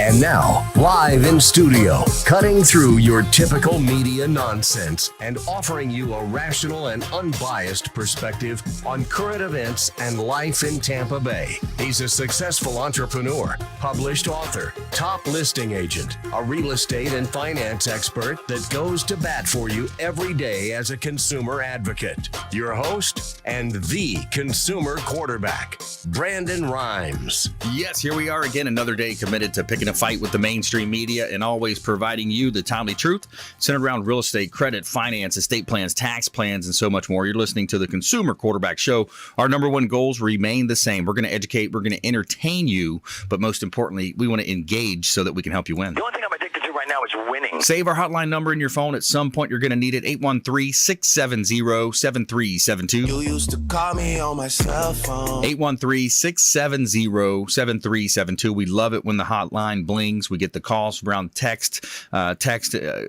And now, live in studio, cutting through your typical media nonsense and offering you a rational and unbiased perspective on current events and life in Tampa Bay. He's a successful entrepreneur, published author, top listing agent, a real estate and finance expert that goes to bat for you every day as a consumer advocate. Your host and the consumer quarterback, Brandon Rhymes. Yes, here we are again, another day committed to picking a fight with the mainstream media and always providing you the timely truth centered around real estate, credit, finance, estate plans, tax plans, and so much more. You're listening to the Consumer Quarterback Show. Our number one goals remain the same. We're going to educate, we're going to entertain you, but most importantly, we want to engage so that we can help you win. The only thing I'm addicted to right now is winning. Save our hotline number in your phone. At some point, you're going to need it. 813-670-7372. You used to call me on my cell phone. 813-670-7372. We love it when the hotline blings. We get the calls around text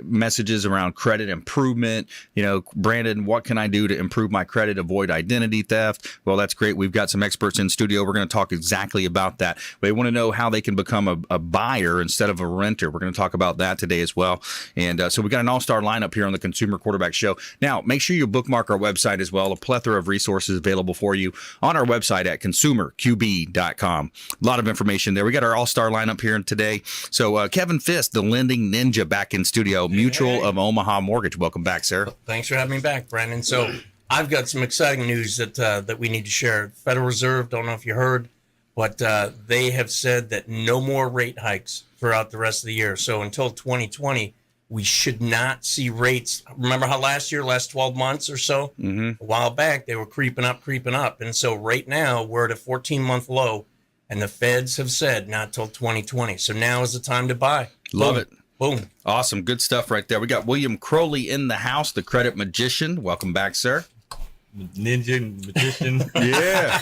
messages around credit improvement. You know, Brandon, what can I do to improve my credit, avoid identity theft? Well, that's great. We've got some experts in studio. We're going to talk exactly about that. They want to know how they can become a buyer instead of a renter. We're going to talk about that today as well. And so we got an all-star lineup here on the Consumer Quarterback Show. Now, make sure you bookmark our website as well. A plethora of resources available for you on our website at consumerqb.com. A lot of information there. We got our all-star lineup here today. So Kevin Fiske, the lending ninja, back in studio. Mutual of Omaha Mortgage. Welcome back, sir. Thanks for having me back, Brandon. So I've got some exciting news that we need to share. Federal Reserve, don't know if you heard, but they have said that no more rate hikes throughout the rest of the year. So until 2020, we should not see rates. Remember how last 12 months or so, a while back, they were creeping up. And so right now we're at a 14-month low, and the feds have said not till 2020. So now is the time to buy. Love it. Boom. Awesome. Good stuff right there. We got William Crowley in the house, the credit magician. Welcome back, sir. Ninja magician. Yeah.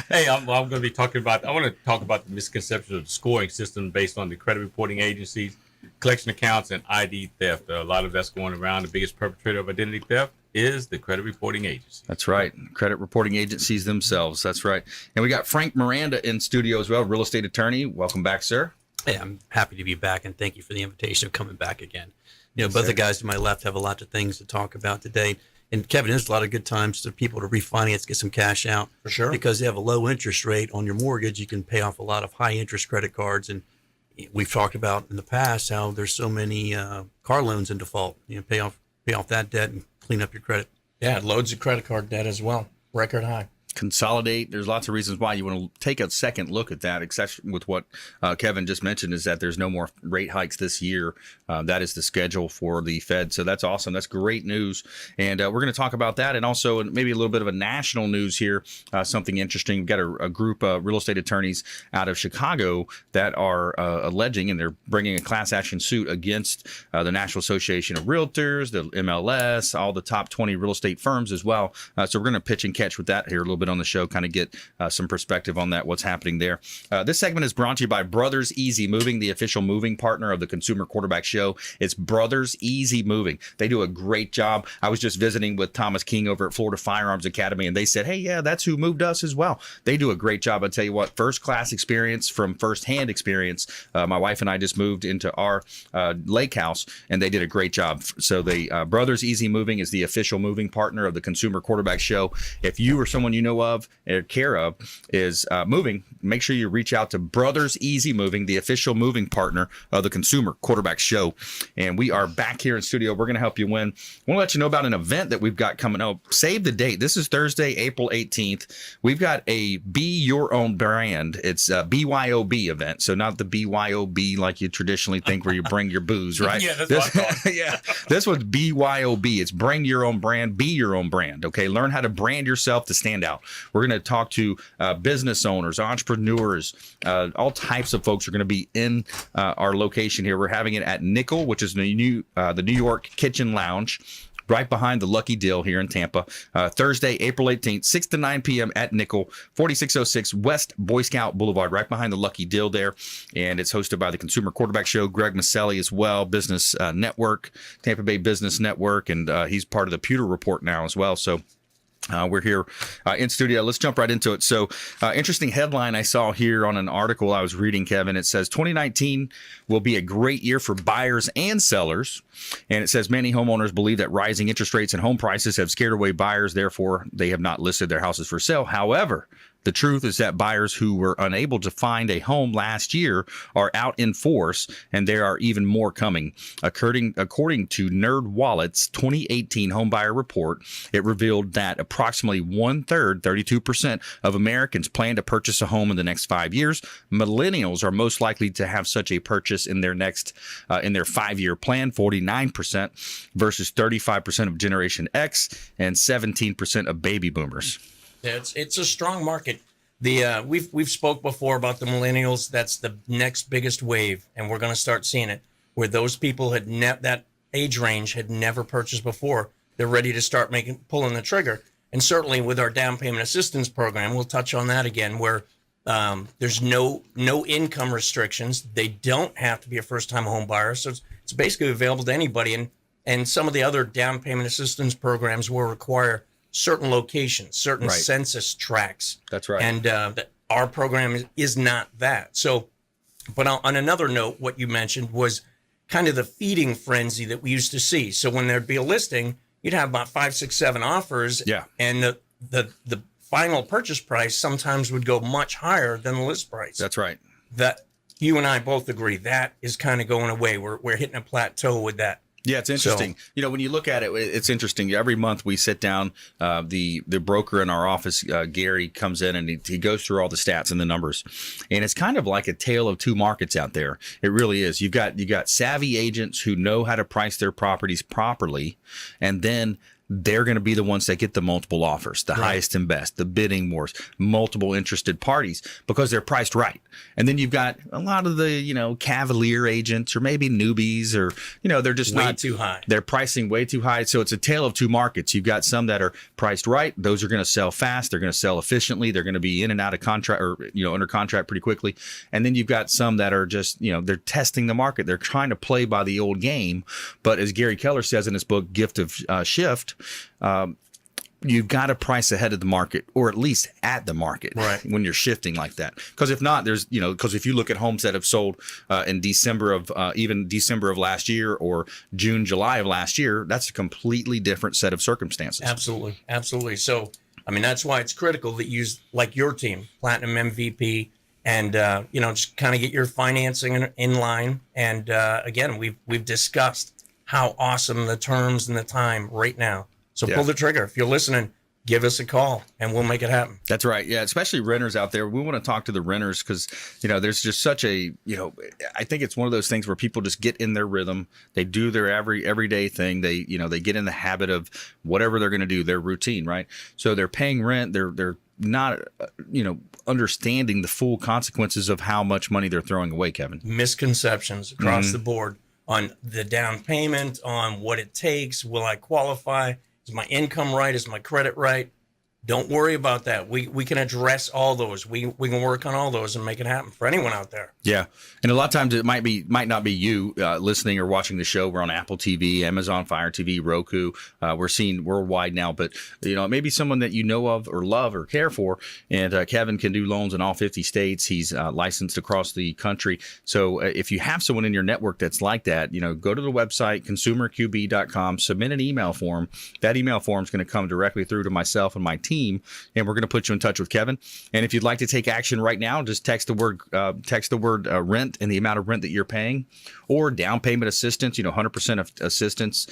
Hey, I'm going to be talking about, I want to talk about the misconception of the scoring system based on the credit reporting agencies, collection accounts, and ID theft. A lot of that's going around. The biggest perpetrator of identity theft is the credit reporting agency. That's right. Credit reporting agencies themselves. That's right. And we got Frank Miranda in studio as well, real estate attorney. Welcome back, sir. Hey, I'm happy to be back, and thank you for the invitation of coming back again. You know, both the guys to my left have a lot of things to talk about today. And Kevin, there's a lot of good times for people to refinance, get some cash out. For sure. Because they have a low interest rate on your mortgage. You can pay off a lot of high interest credit cards. And we've talked about in the past how there's so many car loans in default. You know, pay off that debt and clean up your credit. Yeah, loads of credit card debt as well. Record high. Consolidate. There's lots of reasons why you want to take a second look at that, except with what Kevin just mentioned, is that there's no more rate hikes this year. That is the schedule for the Fed. So that's awesome. That's great news. And we're going to talk about that, and also maybe a little bit of a national news here, something interesting. We've got a group of real estate attorneys out of Chicago that are alleging, and they're bringing a class action suit against the National Association of Realtors, the MLS, all the top 20 real estate firms as well. So we're going to pitch and catch with that here a little bit on the show, kind of get some perspective on that, what's happening there. This segment is brought to you by Brothers Easy Moving, the official moving partner of the Consumer Quarterback Show. It's Brothers Easy Moving. They do a great job. I was just visiting with Thomas King over at Florida Firearms Academy, and they said, hey, yeah, that's who moved us as well. They do a great job. I tell you what, first-class experience from first-hand experience. My wife and I just moved into our lake house, and they did a great job. So Brothers Easy Moving is the official moving partner of the Consumer Quarterback Show. If you or someone you know of or care of is moving, make sure you reach out to Brothers Easy Moving, the official moving partner of the Consumer Quarterback Show. And we are back here in studio. We're going to help you win. I want to let you know about an event that we've got coming up. Save the date. This is Thursday, April 18th. We've got a Be Your Own Brand. It's a BYOB event. So not the BYOB like you traditionally think where you bring your booze, right? Yeah, that's what I thought. Yeah. This one's BYOB. It's bring your own brand, be your own brand. Okay. Learn how to brand yourself to stand out. We're going to talk to business owners, entrepreneurs, all types of folks are going to be in our location here. We're having it at Nickel, which is the New York Kitchen Lounge, right behind the Lucky Dill here in Tampa. Thursday, April 18th, 6 to 9 p.m. at Nickel, 4606 West Boy Scout Boulevard, right behind the Lucky Dill there. And it's hosted by the Consumer Quarterback Show, Greg Maselli as well, Business Network, Tampa Bay Business Network, and he's part of the Pewter Report now as well. So We're here in studio. Let's jump right into it. So, interesting headline I saw here on an article I was reading, Kevin. It says 2019 will be a great year for buyers and sellers. And it says many homeowners believe that rising interest rates and home prices have scared away buyers. Therefore, they have not listed their houses for sale. However, the truth is that buyers who were unable to find a home last year are out in force, and there are even more coming. According to NerdWallet's 2018 home buyer report, it revealed that approximately 1/3, 32% of Americans plan to purchase a home in the next 5 years. Millennials are most likely to have such a purchase in their next in their 5-year plan, 49% versus 35% of Generation X and 17% of baby boomers. Yeah, it's a strong market. The we've spoke before about the millennials. That's the next biggest wave, and we're going to start seeing it where those people had that age range had never purchased before. They're ready to start pulling the trigger. And certainly with our down payment assistance program, we'll touch on that again, where there's no income restrictions. They don't have to be a first time home buyer, so it's basically available to anybody. And some of the other down payment assistance programs will require certain locations, certain census tracts. That's right. And our program is not that. So, but on another note, what you mentioned was kind of the feeding frenzy that we used to see. So when there'd be a listing, you'd have about 5, 6, 7 offers. Yeah. And the final purchase price sometimes would go much higher than the list price. That's right. That you and I both agree that is kind of going away. We're hitting a plateau with that. Yeah, it's interesting. So, when you look at it, it's interesting. Every month we sit down, the broker in our office, Gary, comes in and he goes through all the stats and the numbers. And it's kind of like a tale of two markets out there. It really is. You got savvy agents who know how to price their properties properly, and then they're going to be the ones that get the multiple offers, the highest and best, the bidding wars, multiple interested parties, because they're priced right. And then you've got a lot of the, cavalier agents or maybe newbies or, they're just way not too high. They're pricing way too high. So it's a tale of two markets. You've got some that are priced right. Those are going to sell fast. They're going to sell efficiently. They're going to be in and out of contract or, under contract pretty quickly. And then you've got some that are just, they're testing the market. They're trying to play by the old game. But as Gary Keller says in his book, Gift of Shift, you've got to price ahead of the market, or at least at the market, when you're shifting like that. Because if not, because if you look at homes that have sold in December of last year or June, July of last year, that's a completely different set of circumstances. Absolutely. So, that's why it's critical that you use, like your team, Platinum MVP, and just kind of get your financing in line. And again, we've discussed how awesome the terms and the time right now. So pull the trigger. If you're listening, give us a call and we'll make it happen. That's right. Yeah, especially renters out there. We want to talk to the renters because, there's just such a, I think it's one of those things where people just get in their rhythm. They do their everyday thing. They, they get in the habit of whatever they're going to do, their routine, right? So they're paying rent. They're not, understanding the full consequences of how much money they're throwing away, Kevin. Misconceptions across the board on the down payment, on what it takes. Will I qualify? Is my income right? Is my credit right? Don't worry about that. We can address all those. We can work on all those and make it happen for anyone out there. Yeah, and a lot of times it might not be you listening or watching the show. We're on Apple TV, Amazon Fire TV, Roku. We're seen worldwide now, but it may be someone that you know of or love or care for. And Kevin can do loans in all 50 states. He's licensed across the country. So if you have someone in your network that's like that, go to the website consumerqb.com, submit an email form. That email form is going to come directly through to myself and my team, and we're going to put you in touch with Kevin. And if you'd like to take action right now, just text the word rent and the amount of rent that you're paying, or down payment assistance, 100% of assistance,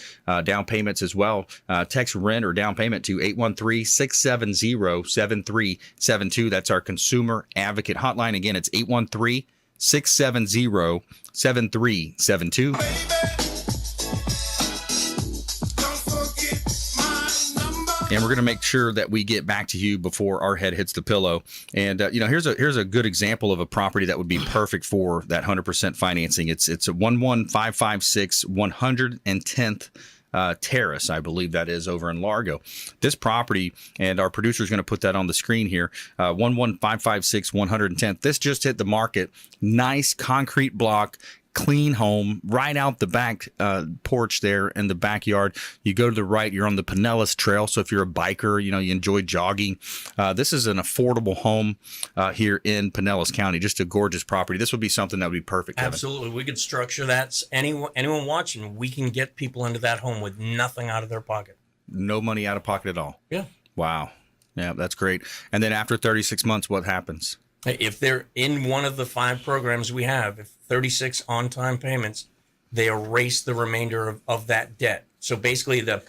down payments as well. Text rent or down payment to 813-670-7372. That's our consumer advocate hotline. Again, it's 813-670-7372. And we're going to make sure that we get back to you before our head hits the pillow. And, here's a good example of a property that would be perfect for that 100% financing. It's a 11556 110th Terrace, I believe that is, over in Largo. This property, and our producer is going to put that on the screen here, 11556 110th. This just hit the market. Nice concrete block, clean home right out the back porch there in the backyard. You go to the right, you're on the Pinellas Trail. So if you're a biker, you enjoy jogging, this is an affordable home here in Pinellas County. Just a gorgeous property. This would be something that would be perfect, Kevin. Absolutely. We could structure that. Anyone watching, we can get people into that home with nothing out of their pocket. No money out of pocket at all. Yeah. Wow. Yeah, that's great. And then after 36 months, what happens? If they're in one of the 5 programs we have, if 36 on-time payments, they erase the remainder of that debt. So basically the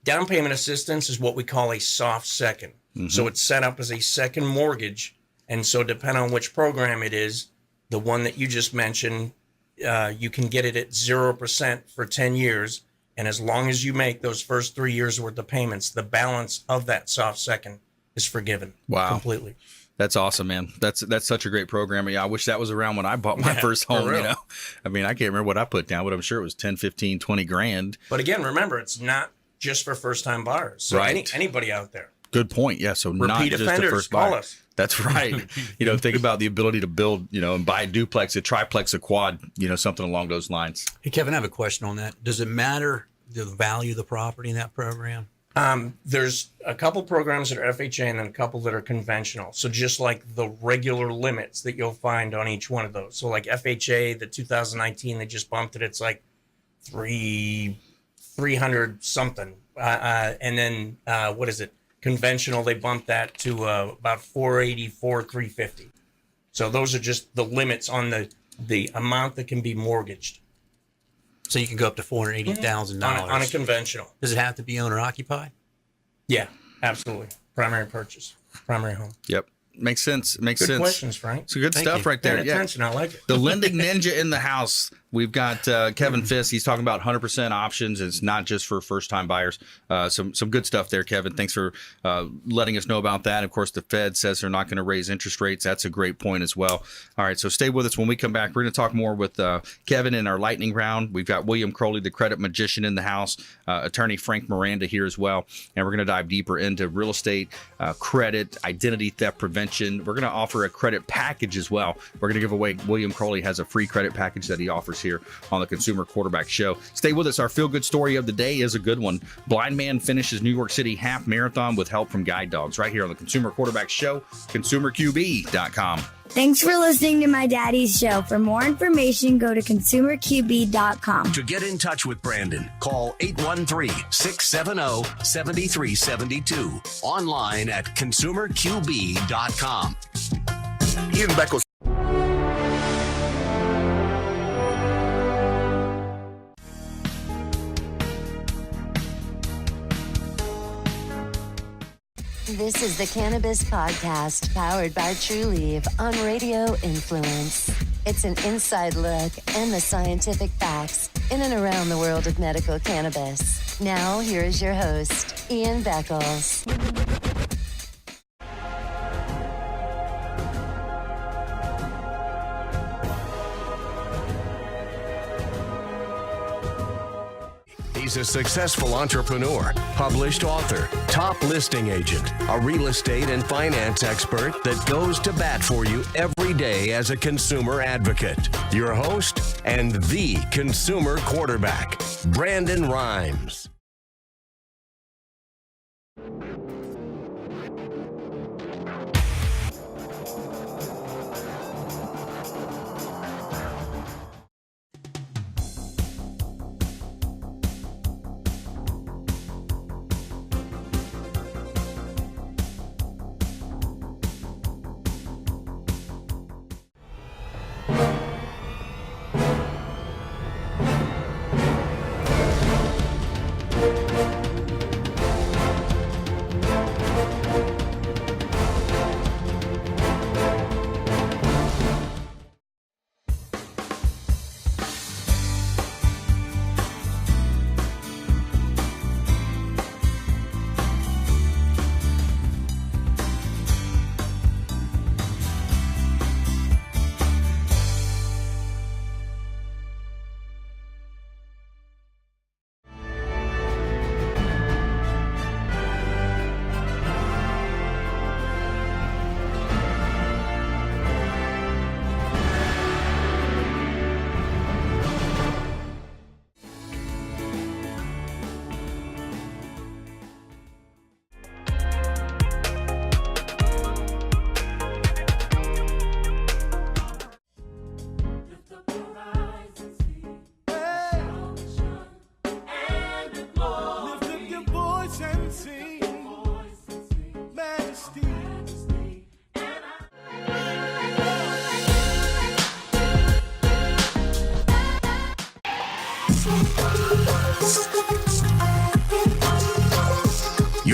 down payment assistance is what we call a soft second. Mm-hmm. So it's set up as a second mortgage. And so depending on which program it is, the one that you just mentioned, you can get it at 0% for 10 years. And as long as you make those first 3 years worth of payments, the balance of that soft second is forgiven. Wow. Completely. That's awesome, man. That's such a great program. Yeah, I wish that was around when I bought my first home, I mean, I can't remember what I put down, but I'm sure it was 10, 15, 20 grand. But again, remember, it's not just for first-time buyers. So right. Anybody out there. Good point. Yeah, so Repeat not just offenders, the first call buyer. us. That's right. Think about the ability to build, and buy a duplex, a triplex, a quad, something along those lines. Hey, Kevin, I have a question on that. Does it matter the value of the property in that program? There's a couple programs that are FHA and then a couple that are conventional. So just like the regular limits that you'll find on each one of those. So like FHA, the 2019, they just bumped it. It's like 300 something. And then what is it? Conventional, they bumped that to about 484, 350. So those are just the limits on the amount that can be mortgaged. So you can go up to $480,000 on a conventional. Does it have to be owner occupied? Yeah, absolutely. Primary purchase, primary home. Yep. Makes sense. Makes Good sense. questions, Frank. It's good Thank stuff you. right there. Paying Yeah. attention. I like it. The lending ninja in the house. We've got Kevin Fiske. He's talking about 100% options. It's not just for first-time buyers. Some good stuff there, Kevin. Thanks for letting us know about that. Of course, the Fed says they're not going to raise interest rates. That's a great point as well. All right, so stay with us. When we come back, we're going to talk more with Kevin in our lightning round. We've got William Crowley, the credit magician in the house, attorney Frank Miranda here as well. And we're going to dive deeper into real estate, credit, identity theft prevention. We're going to offer a credit package as well. We're going to give away, William Crowley has a free credit package that he offers here on the Consumer Quarterback Show. Stay with us. Our feel-good story of the day is a good one. Blind man finishes New York City half marathon with help from guide dogs right here on the Consumer Quarterback Show, consumerqb.com. Thanks for listening to my daddy's show. For more information, go to consumerqb.com. To get in touch with Brandon, call 813-670-7372. Online at consumerqb.com. Ian Beckles. This is the Cannabis Podcast, powered by True Leaf on Radio Influence. It's an inside look and the scientific facts in and around the world of medical cannabis. Now, here is your host, Ian Beckles. He's a successful entrepreneur, published author, top listing agent, a real estate and finance expert that goes to bat for you every day as a consumer advocate. Your host and the consumer quarterback, Brandon Rhymes.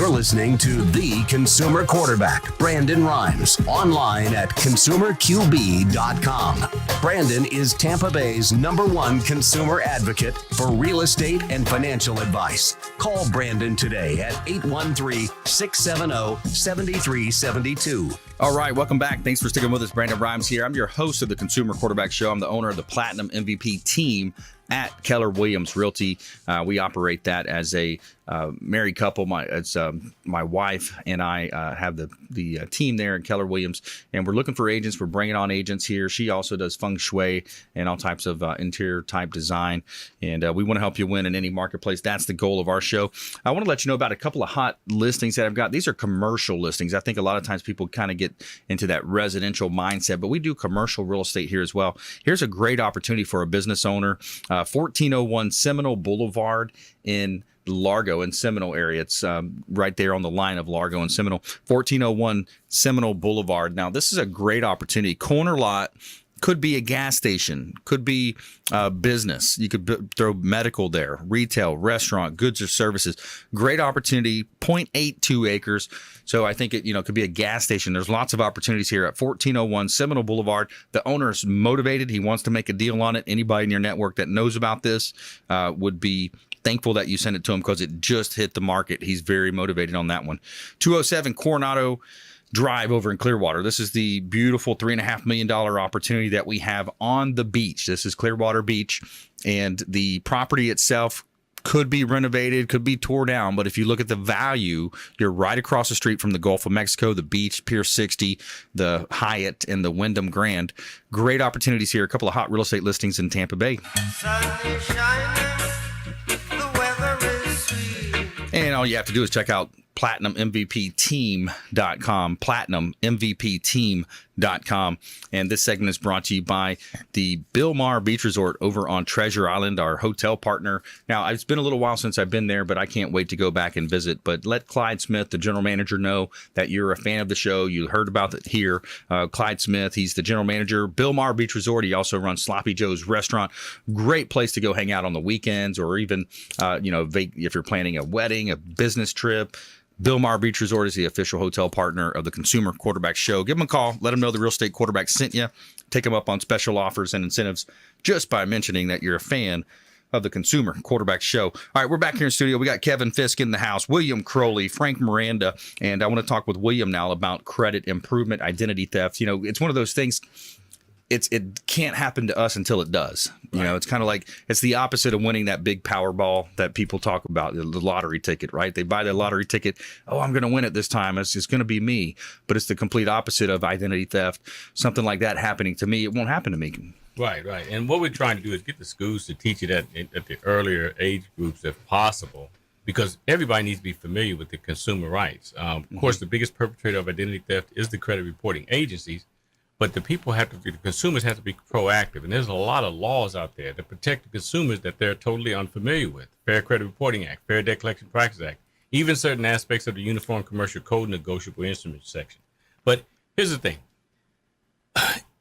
You're listening to the consumer quarterback, Brandon Rhymes, online at consumerqb.com. Brandon is Tampa Bay's #1 consumer advocate for real estate and financial advice. Call Brandon today at 813-670-7372. All right, welcome back. Thanks for sticking with us. Brandon Rhymes here. I'm your host of the Consumer Quarterback Show. I'm the owner of the Platinum MVP team at Keller Williams Realty. We operate that as a married couple. My wife and I have the team there at Keller Williams, and we're looking for agents. We're bringing on agents here. She also does feng shui and all types of interior type design, and we want to help you win in any marketplace. That's the goal of our show. I want to let you know about a couple of hot listings that I've got. These are commercial listings. I think a lot of times people kind of get into that residential mindset, but we do commercial real estate here as well. Here's a great opportunity for a business owner. 1401 Seminole Boulevard in Largo and Seminole area. It's right there on the line of Largo and Seminole. 1401 Seminole Boulevard. Now, this is a great opportunity. Corner lot. Could be a gas station, could be business. You could throw medical there, retail, restaurant, goods or services. Great opportunity, 0.82 acres. So I think it could be a gas station. There's lots of opportunities here at 1401 Seminole Boulevard. The owner is motivated. He wants to make a deal on it. Anybody in your network that knows about this would be thankful that you sent it to him because it just hit the market. He's very motivated on that one. 207 Coronado Drive over in Clearwater. This is the beautiful $3.5 million opportunity that we have on the beach. This is Clearwater Beach, and the property itself could be renovated, could be tore down, but if you look at the value, you're right across the street from the Gulf of Mexico, the beach, Pier 60, the Hyatt, and the Wyndham Grand. Great opportunities here. A couple of hot real estate listings in Tampa Bay. And all you have to do is check out PlatinumMVPteam.com, PlatinumMVPteam.com. And this segment is brought to you by the Bilmar Beach Resort over on Treasure Island, our hotel partner. Now, it's been a little while since I've been there, but I can't wait to go back and visit. But let Clyde Smith, the general manager, know that you're a fan of the show. You heard about it here. Clyde Smith, he's the general manager, Bilmar Beach Resort. He also runs Sloppy Joe's Restaurant. Great place to go hang out on the weekends, or even, if you're planning a wedding, a business trip. Bilmar Beach Resort is the official hotel partner of the Consumer Quarterback Show. Give them a call. Let them know the real estate quarterback sent you. Take them up on special offers and incentives just by mentioning that you're a fan of the Consumer Quarterback Show. All right, we're back here in studio. We got Kevin Fiske in the house, William Crowley, Frank Miranda, and I want to talk with William now about credit improvement, identity theft. It's one of those things. It can't happen to us until it does. It's kind of like it's the opposite of winning that big Powerball that people talk about, the lottery ticket, right? They buy the lottery ticket. Oh, I'm going to win it this time. It's going to be me. But it's the complete opposite of identity theft. Something like that happening to me, it won't happen to me. Right. And what we're trying to do is get the schools to teach it at the earlier age groups if possible, because everybody needs to be familiar with the consumer rights. Of course, the biggest perpetrator of identity theft is the credit reporting agencies. But the consumers have to be proactive. And there's a lot of laws out there that protect the consumers that they're totally unfamiliar with. Fair Credit Reporting Act, Fair Debt Collection Practices Act, even certain aspects of the Uniform Commercial Code negotiable instruments section. But here's the thing.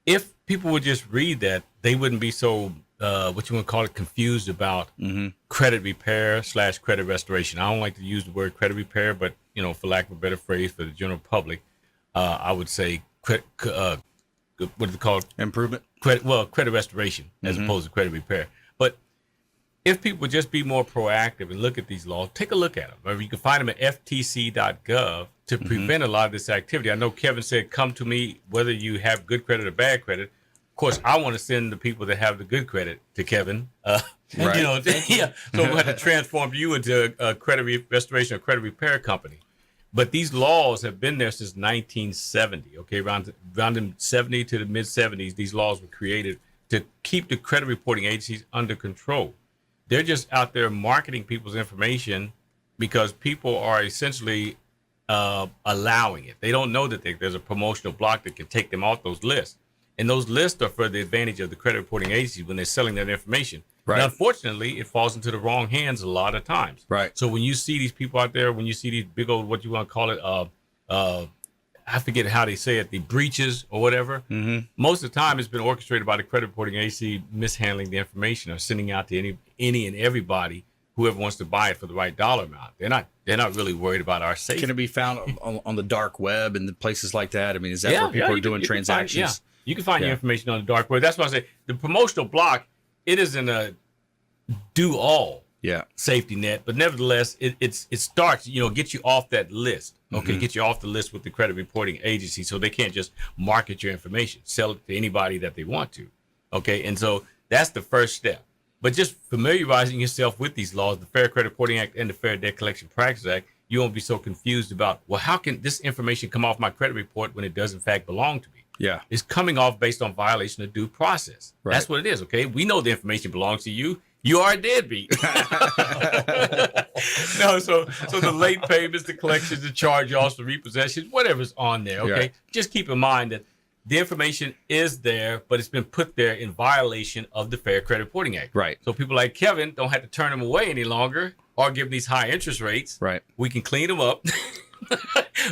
If people would just read that, they wouldn't be so, confused about credit repair / credit restoration. I don't like to use the word credit repair, but, for lack of a better phrase for the general public, I would say what is it called? Improvement? Credit restoration as opposed to credit repair. But if people would just be more proactive and look at these laws, take a look at them. Or you can find them at ftc.gov to prevent a lot of this activity. I know Kevin said, come to me whether you have good credit or bad credit. Of course, I want to send the people that have the good credit to Kevin. Right. So we'll have to transform you into a credit restoration or credit repair company. But these laws have been there since 1970, okay? Around the 70 to the mid-70s, these laws were created to keep the credit reporting agencies under control. They're just out there marketing people's information because people are essentially allowing it. They don't know that there's a promotional block that can take them off those lists. And those lists are for the advantage of the credit reporting agencies when they're selling that information. Right. And unfortunately, it falls into the wrong hands a lot of times. Right. So when you see these people out there, when you see these big old, what you want to call it, I forget how they say it, the breaches or whatever. Most of the time, it's been orchestrated by the credit reporting agency mishandling the information or sending out to any and everybody whoever wants to buy it for the right dollar amount. They're not really worried about our safety. Can it be found on the dark web and places like that? I mean, is that where people are doing transactions? You can find your information on the dark web. That's why I say the promotional block, it isn't a do all safety net, but nevertheless, it starts, get you off that list. Okay, get you off the list with the credit reporting agency, so they can't just market your information, sell it to anybody that they want to. Okay, and so that's the first step. But just familiarizing yourself with these laws, the Fair Credit Reporting Act and the Fair Debt Collection Practices Act, you won't be so confused about, well, how can this information come off my credit report when it does in fact belong to me? Yeah. It's coming off based on violation of due process. Right. That's what it is, okay? We know the information belongs to you. You are a deadbeat. No, so the late payments, the collections, the charge-offs, the repossessions, whatever's on there, okay? Right. Just keep in mind that the information is there, but it's been put there in violation of the Fair Credit Reporting Act. Right. So people like Kevin don't have to turn them away any longer or give these high interest rates. Right. We can clean them up.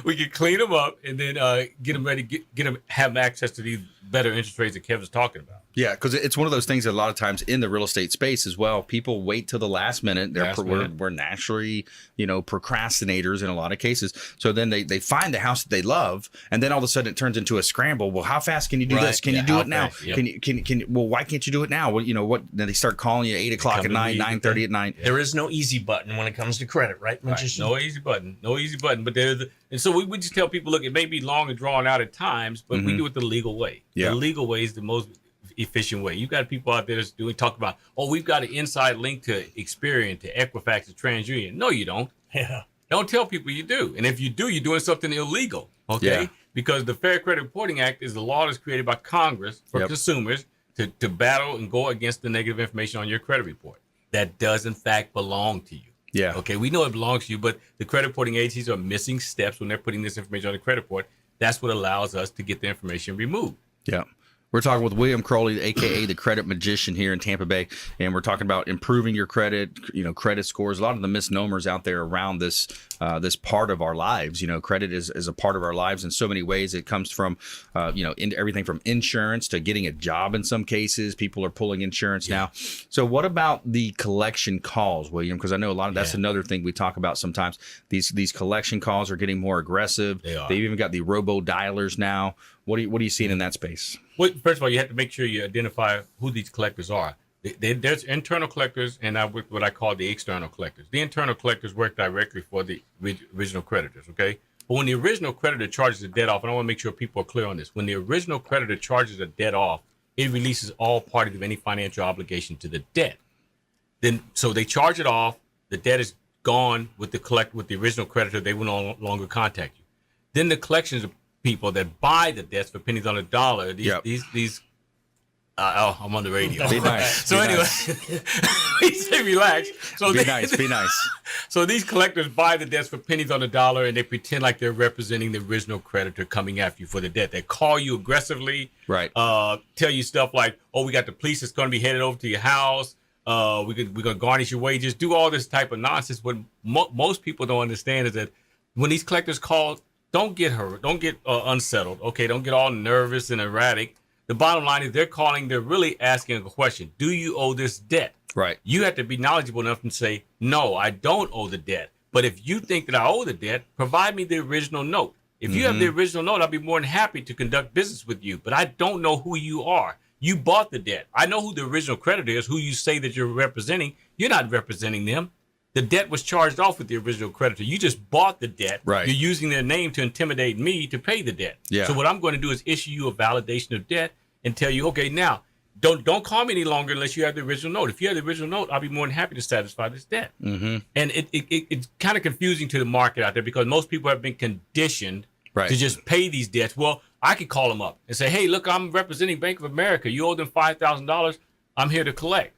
We can clean them up and then get them ready, get them have access to these better interest rates that Kevin's talking about. Yeah, because it's one of those things that a lot of times in the real estate space as well, people wait till the last minute. We're naturally, procrastinators in a lot of cases. So then they find the house that they love, and then all of a sudden it turns into a scramble. Well, how fast can you do this? Can you do it now? Yep. Can you? Well, why can't you do it now? Well, what? Then they start calling you at 8 o'clock at night, 9:30 at night. There is no easy button when it comes to credit, right? No easy button. But and so we just tell people, look, it may be long and drawn out at times, but we do it the legal way. Yeah. The legal way is the most efficient way. You got people out there that's talk about, we've got an inside link to Experian, to Equifax, to TransUnion. No, you don't. Yeah. Don't tell people you do. And if you do, you're doing something illegal. Okay. Yeah. Because the Fair Credit Reporting Act is the law that's created by Congress for consumers to battle and go against the negative information on your credit report. That does in fact belong to you. Yeah. Okay. We know it belongs to you, but the credit reporting agencies are missing steps when they're putting this information on the credit report. That's what allows us to get the information removed. Yeah. We're talking with William Crowley, a.k.a. the credit magician here in Tampa Bay, and we're talking about improving your credit, credit scores, a lot of the misnomers out there around this this part of our lives. Credit is a part of our lives in so many ways. It comes from, in everything from insurance to getting a job in some cases. People are pulling insurance now. So what about the collection calls, William? Because I know a lot of that's another thing we talk about sometimes. These collection calls are getting more aggressive. They've even got the robo dialers now. What are you seeing in that space? Well, first of all, you have to make sure you identify who these collectors are. There's internal collectors and what I call the external collectors. The internal collectors work directly for the original creditors, okay? But when the original creditor charges a debt off, and I want to make sure people are clear on this, when the original creditor charges a debt off, it releases all parties of any financial obligation to the debt. So they charge it off, the debt is gone with the original creditor, they will no longer contact you. Then the collections people that buy the debts for pennies on the dollar. These I'm on the radio. Be nice. So anyway, he said relax. So be nice. So these collectors buy the debts for pennies on the dollar, and they pretend like they're representing the original creditor coming after you for the debt. They call you aggressively, right? Tell you stuff like, we got the police that's going to be headed over to your house. We're going to garnish your wages. Do all this type of nonsense. What most people don't understand is that when these collectors call, don't get hurt. Don't get unsettled. Okay, don't get all nervous and erratic. The bottom line is they're really asking a question. Do you owe this debt? Right. You have to be knowledgeable enough to say, no, I don't owe the debt. But if you think that I owe the debt, provide me the original note. If you have the original note, I'll be more than happy to conduct business with you. But I don't know who you are. You bought the debt. I know who the original creditor is, who you say that you're representing. You're not representing them. The debt was charged off with the original creditor. You just bought the debt. Right. You're using their name to intimidate me to pay the debt. Yeah. So what I'm going to do is issue you a validation of debt and tell you, okay, now don't call me any longer unless you have the original note. If you have the original note, I'll be more than happy to satisfy this debt. Mm-hmm. And it's kind of confusing to the market out there because most people have been conditioned to just pay these debts. Well, I could call them up and say, hey, look, I'm representing Bank of America. You owe them $5,000. I'm here to collect.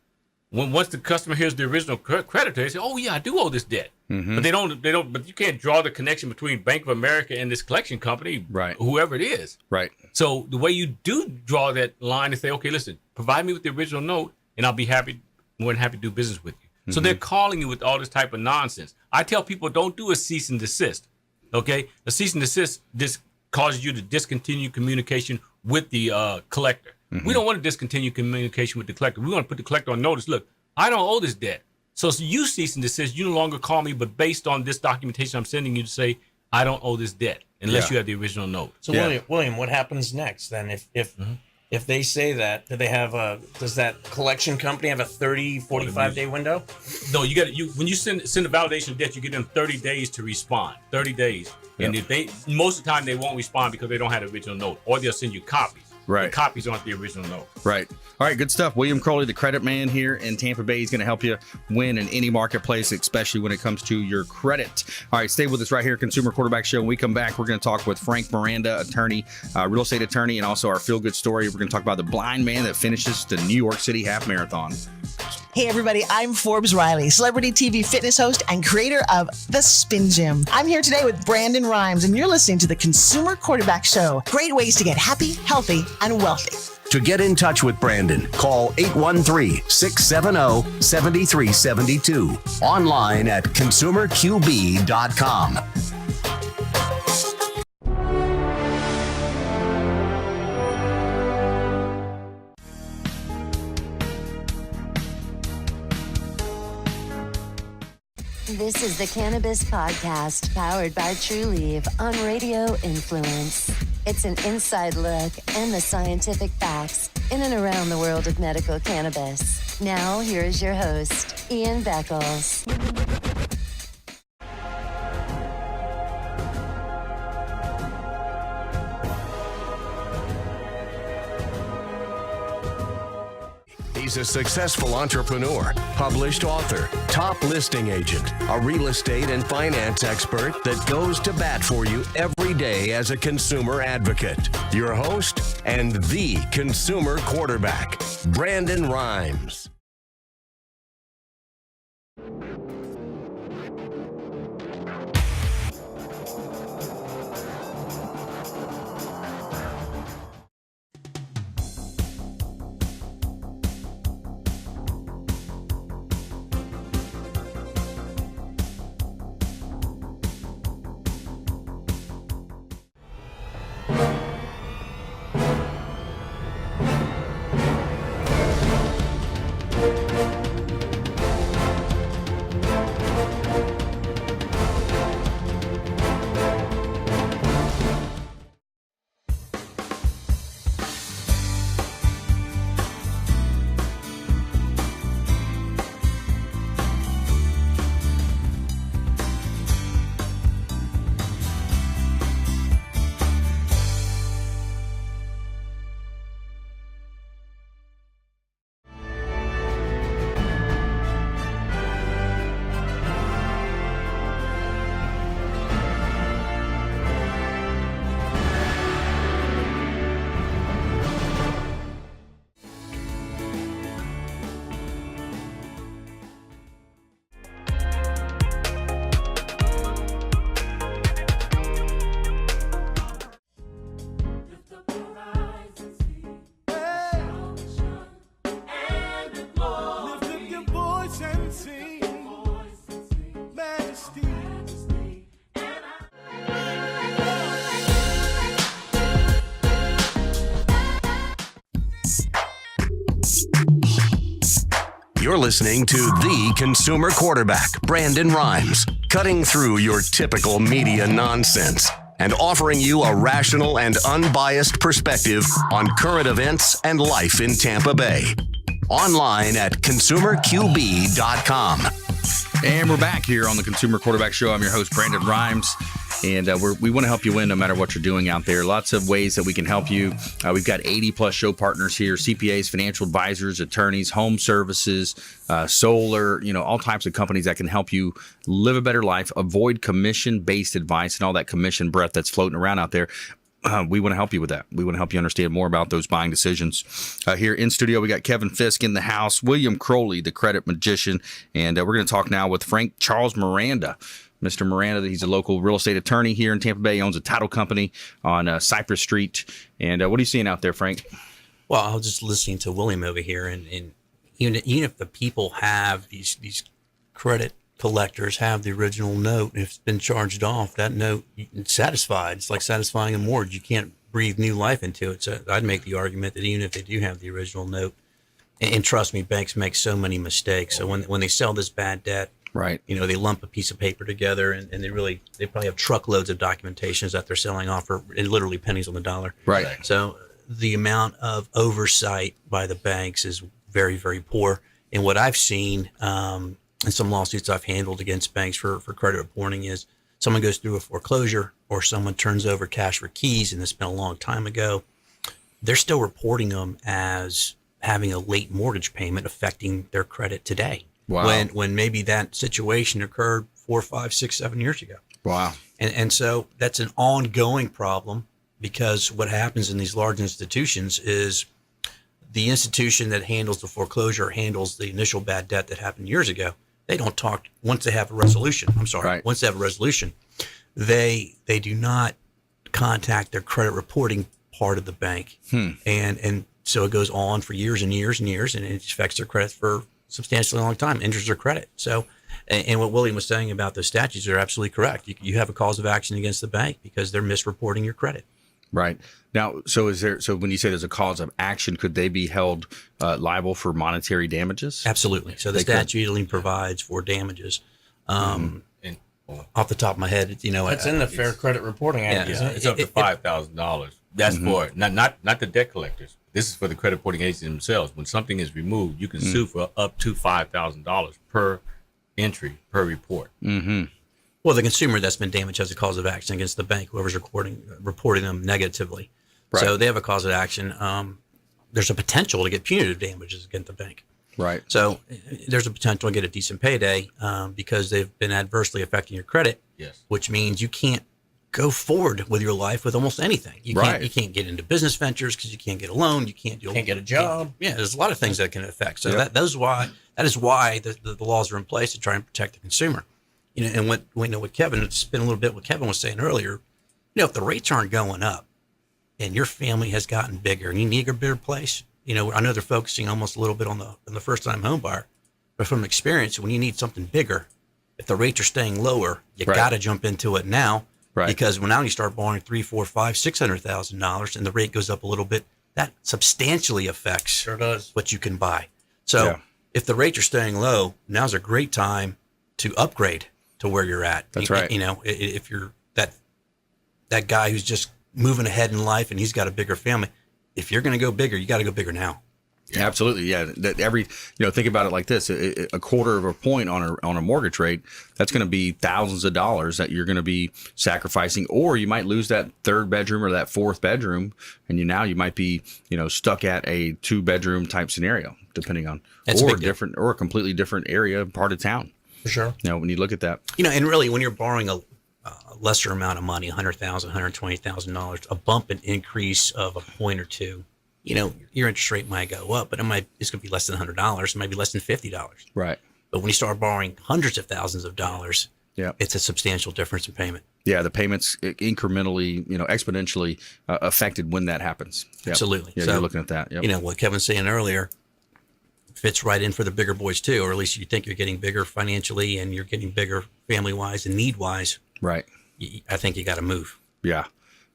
Once the customer hears the original creditor, they say, "Oh yeah, I do owe this debt." Mm-hmm. But they don't. But you can't draw the connection between Bank of America and this collection company, right? Whoever it is, right? So the way you do draw that line is say, "Okay, listen, provide me with the original note, and I'll be more than happy to do business with you." Mm-hmm. So they're calling you with all this type of nonsense. I tell people, don't do a cease and desist. Okay, a cease and desist causes you to discontinue communication with the collector. Mm-hmm. We don't want to discontinue communication with the collector. We want to put the collector on notice. Look, I don't owe this debt. So you cease and desist. You no longer call me, but based on this documentation I'm sending you to say, I don't owe this debt unless you have the original note. So William, what happens next then? If they say that, do they have does that collection company have a 30, 45 day window? No, when you send a validation of debt, you give them 30 days to respond. 30 days. And if most of the time they won't respond because they don't have the original note, or they'll send you copies. Right. The copies aren't the original note. Right. All right. Good stuff. William Crowley, the credit man here in Tampa Bay. He's going to help you win in any marketplace, especially when it comes to your credit. All right. Stay with us right here, Consumer Quarterback Show. When we come back, we're going to talk with Frank Miranda, attorney, real estate attorney, and also our feel-good story. We're going to talk about the blind man that finishes the New York City Half Marathon. Hey everybody, I'm Forbes Riley, celebrity TV fitness host and creator of The Spin Gym. I'm here today with Brandon Rhymes, and you're listening to the Consumer Quarterback Show. Great ways to get happy, healthy, and wealthy. To get in touch with Brandon, call 813-670-7372. Online at consumerqb.com. This is the Cannabis Podcast, powered by TrueLeaf on Radio Influence. It's an inside look and the scientific facts in and around the world of medical cannabis. Now, here is your host, Ian Beckles. He's a successful entrepreneur, published author, top listing agent, a real estate and finance expert that goes to bat for you every day as a consumer advocate. Your host and the consumer quarterback, Brandon Rhymes. You're listening to the consumer quarterback, Brandon Rhymes, cutting through your typical media nonsense and offering you a rational and unbiased perspective on current events and life in Tampa Bay. Online at consumerqb.com. And we're back here on the Consumer Quarterback Show. I'm your host, Brandon Rhymes. And we want to help you win no matter what you're doing out there. Lots of ways that we can help you. We've got 80 plus show partners here, CPAs, financial advisors, attorneys, home services, solar, all types of companies that can help you live a better life, avoid commission-based advice and all that commission breath that's floating around out there. We want to help you with that. We want to help you understand more about those buying decisions. Here in studio, we got Kevin Fiske in the house, William Crowley, the credit magician, and we're going to talk now with Frank Charles Miranda. Mr. Miranda, he's a local real estate attorney here in Tampa Bay. He owns a title company on Cypress Street. And what are you seeing out there, Frank? Well, I was just listening to William over here, and even if the people have these credit collectors have the original note, if it's been charged off, that note it's satisfied. It's like satisfying a mortgage. You can't breathe new life into it. So I'd make the argument that even if they do have the original note, And trust me, banks make so many mistakes. So when they sell this bad debt, Right. they lump a piece of paper together, and they probably have truckloads of documentations that they're selling off for literally pennies on the dollar. Right. So the amount of oversight by the banks is very, very poor. And what I've seen in some lawsuits I've handled against banks for credit reporting is someone goes through a foreclosure or someone turns over cash for keys, and it's been a long time ago. They're still reporting them as having a late mortgage payment affecting their credit today. Wow. When maybe that situation occurred 4, 5, 6, 7 years ago. Wow. And so that's an ongoing problem, because what happens in these large institutions is the institution that handles the foreclosure, handles the initial bad debt that happened years ago. They don't talk once they have a resolution. Right. Once they have a resolution, they do not contact their credit reporting part of the bank. And so it goes on for years and years and years, and it affects their credit for substantially long time, injures their credit. So, and what William was saying about those statutes are absolutely correct. You have a cause of action against the bank because they're misreporting your credit. Right. Now, so when you say there's a cause of action, could they be held liable for monetary damages? Absolutely. So the statute only provides for damages. Off the top of my head, That's in the Fair Credit Reporting Act, isn't it? It's up to $5,000. That's for it. Not the debt collectors. This is for the credit reporting agencies themselves. When something is removed, you can sue for up to $5,000 per entry, per report. Mm-hmm. Well, the consumer that's been damaged has a cause of action against the bank, whoever's reporting them negatively. Right. So they have a cause of action. There's a potential to get punitive damages against the bank. Right. So there's a potential to get a decent payday because they've been adversely affecting your credit. Yes. Which means you can't go forward with your life with almost anything. You can't get into business ventures because you can't get a loan. You can't get a job. There's a lot of things that can affect. So that is why the laws are in place to try and protect the consumer. And what Kevin, it's been a little bit what Kevin was saying earlier. If the rates aren't going up and your family has gotten bigger and you need a bigger place, I know they're focusing almost a little bit on the first time home buyer, but from experience, when you need something bigger, if the rates are staying lower, you got to jump into it now. Right. Because when now you start borrowing $300,000, $400,000, $500,000, $600,000, and the rate goes up a little bit, that substantially affects what you can buy. So if the rates are staying low, now's a great time to upgrade to where you're at. That's right. If you're that guy who's just moving ahead in life and he's got a bigger family, if you're going to go bigger, you got to go bigger now. Yeah. Absolutely. Yeah. That think about it like this: a quarter of a point on a mortgage rate, that's going to be thousands of dollars that you're going to be sacrificing, or you might lose that third bedroom or that fourth bedroom, and you might be stuck at a 2-bedroom type scenario, depending on or a completely different area, part of town. For sure. When you look at that, and really when you're borrowing a lesser amount of money, $100,000, $120,000, a bump and increase of a point or two. Your interest rate might go up, but it's going to be less than $100. It might be less than $50. Right. But when you start borrowing hundreds of thousands of dollars, it's a substantial difference in payment. Yeah, the payments incrementally, exponentially affected when that happens. Yep. Absolutely. Yeah, so, you're looking at that. Yep. What Kevin's saying earlier fits right in for the bigger boys too, or at least you think you're getting bigger financially and you're getting bigger family-wise and need-wise. Right. I think you got to move. Yeah.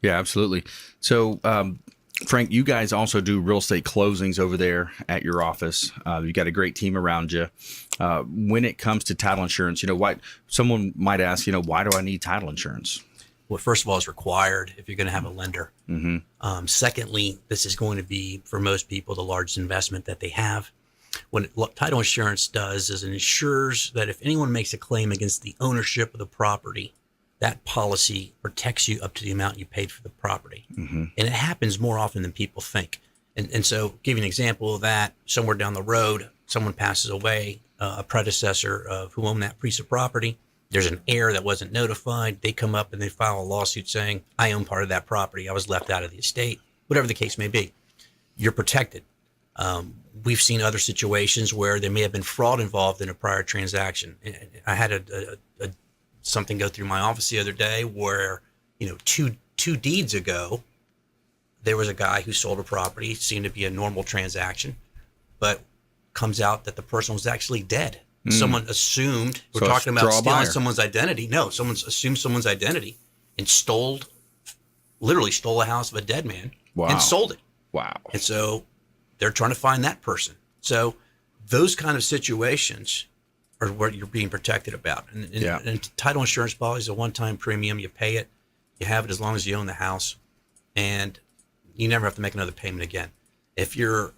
Yeah, absolutely. So, Frank, you guys also do real estate closings over there at your office. You've got a great team around you. When it comes to title insurance, someone might ask, why do I need title insurance? Well, first of all, it's required if you're going to have a lender. Mm-hmm. Secondly, this is going to be, for most people, the largest investment that they have. What title insurance does is it ensures that if anyone makes a claim against the ownership of the property, that policy protects you up to the amount you paid for the property. Mm-hmm. And it happens more often than people think. And so give you an example of that. Somewhere down the road, someone passes away, a predecessor of who owned that piece of property. There's an heir that wasn't notified. They come up and they file a lawsuit saying, I own part of that property. I was left out of the estate, whatever the case may be. You're protected. We've seen other situations where there may have been fraud involved in a prior transaction. I had something go through my office the other day where, two deeds ago, there was a guy who sold a property, seemed to be a normal transaction, but comes out that the person was actually dead. Someone assumed, we're talking about stealing someone's identity. No, someone assumed someone's identity and literally stole a house of a dead man and sold it. Wow. And so they're trying to find that person. So those kind of situations are what you're being protected about. And title insurance policy is a one-time premium. You pay it. You have it as long as you own the house. And you never have to make another payment again. If you're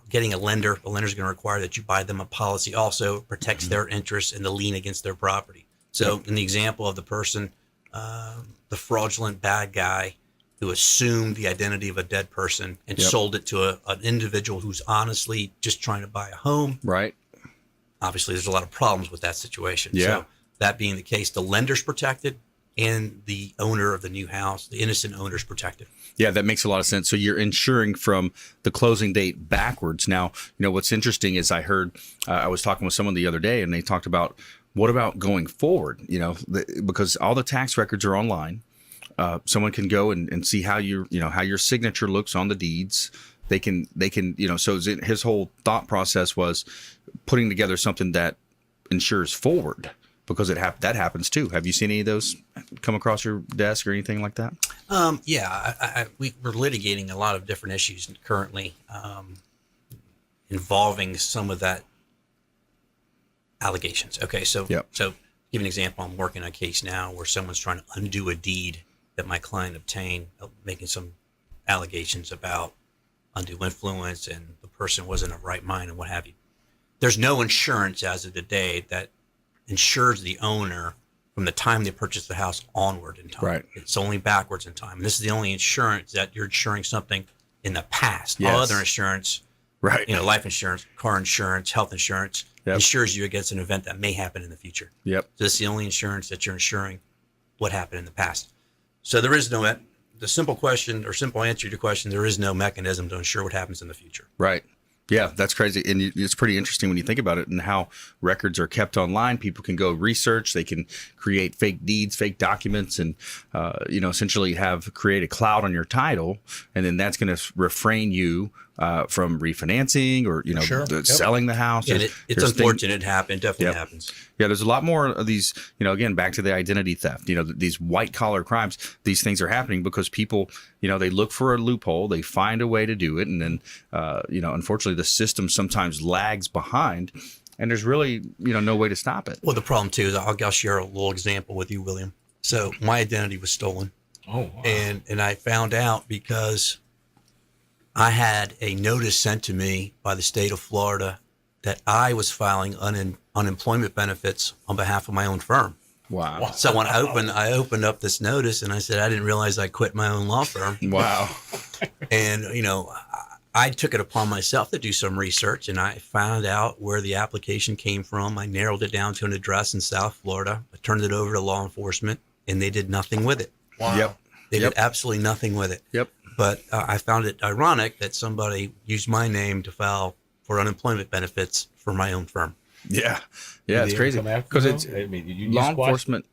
getting a lender, the lender's going to require that you buy them a policy. Also protects their interests and the lien against their property. So in the example of the person, the fraudulent bad guy who assumed the identity of a dead person and sold it to an individual who's honestly just trying to buy a home. Right. Obviously, there's a lot of problems with that situation. Yeah. So that being the case, the lender's protected and the owner of the new house, the innocent owner's protected. Yeah, that makes a lot of sense. So you're insuring from the closing date backwards. Now, what's interesting is I heard, I was talking with someone the other day and they talked about, what about going forward? Because all the tax records are online. Someone can go and see how how your signature looks on the deeds. They can, so his whole thought process was putting together something that insures forward, because that happens too. Have you seen any of those come across your desk or anything like that? We're litigating a lot of different issues currently involving some of that allegations. Okay, so give an example. I'm working on a case now where someone's trying to undo a deed that my client obtained, making some allegations about undue influence and the person wasn't of right mind and what have you. There's no insurance as of today that insures the owner from the time they purchased the house onward in time. Right. It's only backwards in time. And this is the only insurance that you're insuring something in the past. Yes. All other insurance, right, life insurance, car insurance, health insurance, insures you against an event that may happen in the future. Yep. So this is the only insurance that you're insuring what happened in the past. So there is no, the simple question or simple answer to your question, there is no mechanism to ensure what happens in the future. Right. Yeah, that's crazy. And it's pretty interesting when you think about it and how records are kept online. People can go research. They can create fake deeds, fake documents, and, essentially create a cloud on your title. And then that's going to refrain you from refinancing or, selling the house. Yeah, it's unfortunate. It happened. It definitely happens. Yeah, there's a lot more of these, again, back to the identity theft, these white collar crimes. These things are happening because people, they look for a loophole, they find a way to do it. And then, unfortunately, the system sometimes lags behind and there's really, no way to stop it. Well, the problem, too, is I'll share a little example with you, William. So my identity was stolen. Oh, wow. And I found out because I had a notice sent to me by the state of Florida that I was filing unemployment benefits on behalf of my own firm. Wow. So when I opened up this notice and I said, I didn't realize I quit my own law firm. Wow. And, I took it upon myself to do some research and I found out where the application came from. I narrowed it down to an address in South Florida. I turned it over to law enforcement and they did nothing with it. Wow. Yep. They did absolutely nothing with it. Yep. But I found it ironic that somebody used my name to file for unemployment benefits for my own firm. Yeah. Yeah, it's crazy because it's law enforcement.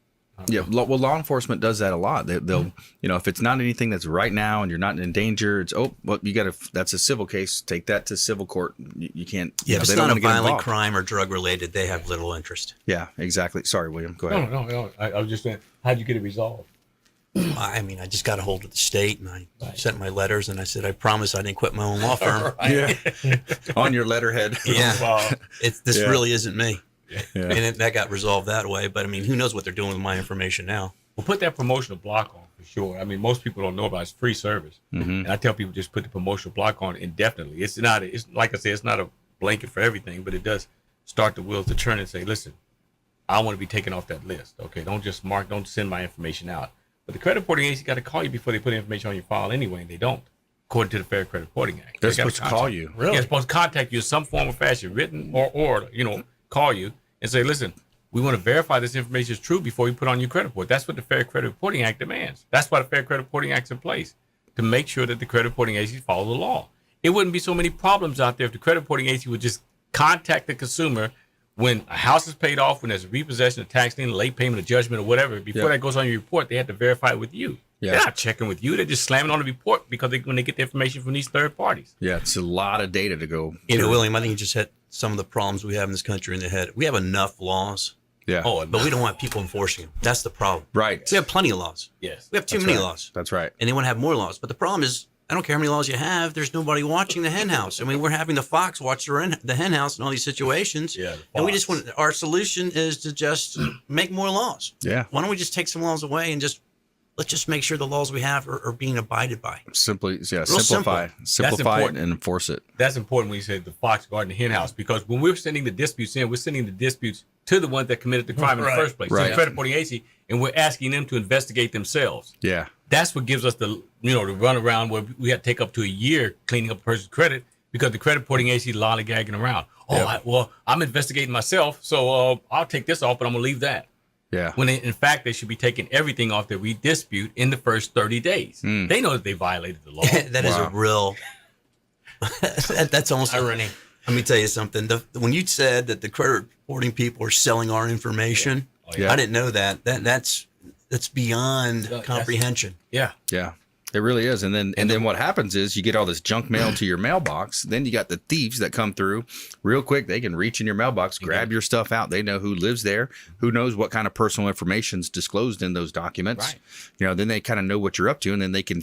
Yeah, law enforcement does that a lot. They'll, if it's not anything that's right now and you're not in danger, it's that's a civil case. Take that to civil court. You can't. Yeah, if it's not a violent crime or drug related, they have little interest. Yeah, exactly. Sorry, William. Go ahead. No. I was just saying, how'd you get it resolved? I just got a hold of the state and I sent my letters and I said, I promise I didn't quit my own law firm. Yeah. On your letterhead. Yeah. Wow. This really isn't me. Yeah. And that got resolved that way. But who knows what they're doing with my information now? Well, put that promotional block on for sure. Most people don't know about it. It's free service. Mm-hmm. And I tell people just put the promotional block on indefinitely. It's like I said, it's not a blanket for everything, but it does start the wheels to turn and say, listen, I want to be taken off that list. Okay, don't send my information out. But the credit reporting agency got to call you before they put information on your file anyway, and they don't, according to the Fair Credit Reporting Act. They're supposed to call you. Really? They're supposed to contact you in some form or fashion, written or call you and say, listen, we want to verify this information is true before you put on your credit report. That's what the Fair Credit Reporting Act demands. That's why the Fair Credit Reporting Act's in place, to make sure that the credit reporting agencies follow the law. It wouldn't be so many problems out there if the credit reporting agency would just contact the consumer when a house is paid off, when there's a repossession, a tax lien, a late payment, a judgment, or whatever. Before that goes on your report, they have to verify it with you. Yeah. They're not checking with you. They're just slamming on the report because when they get the information from these third parties. Yeah, it's a lot of data to go. William, I think you just hit some of the problems we have in this country in the head. We have enough laws. Yeah. But we don't want people enforcing them. That's the problem. Right. We have plenty of laws. Yes. We have too many laws. That's right. And they want to have more laws. But the problem is, I don't care how many laws you have. There's nobody watching the hen house. I mean, we're having the fox watch the hen house in all these situations. Yeah, and we just want, our solution is to just make more laws. Yeah. Why don't we just take some laws away and let's just make sure the laws we have are being abided by. Simplify it and enforce it. That's important when you say the fox guard and the hen house, because when we're sending the disputes in, we're sending the disputes to the ones that committed the crime in the first place, to the credit reporting agency, and we're asking them to investigate themselves. Yeah. That's what gives us the run around where we had to take up to a year cleaning up a person's credit because the credit reporting agency lollygagging around. I'm investigating myself, so I'll take this off, but I'm gonna leave that. Yeah. When in fact they should be taking everything off that we dispute in the first 30 days. They know that they violated the law. That is a real. That's almost irony. Let me tell you something. When you said that the credit reporting people are selling our information, I didn't know that. That's beyond comprehension. Yeah. Yeah. It really is. And then what happens is you get all this junk mail to your mailbox. Then you got the thieves that come through real quick. They can reach in your mailbox, grab your stuff out. They know who lives there, who knows what kind of personal information is disclosed in those documents. Right. Then they kind of know what you're up to, and then they can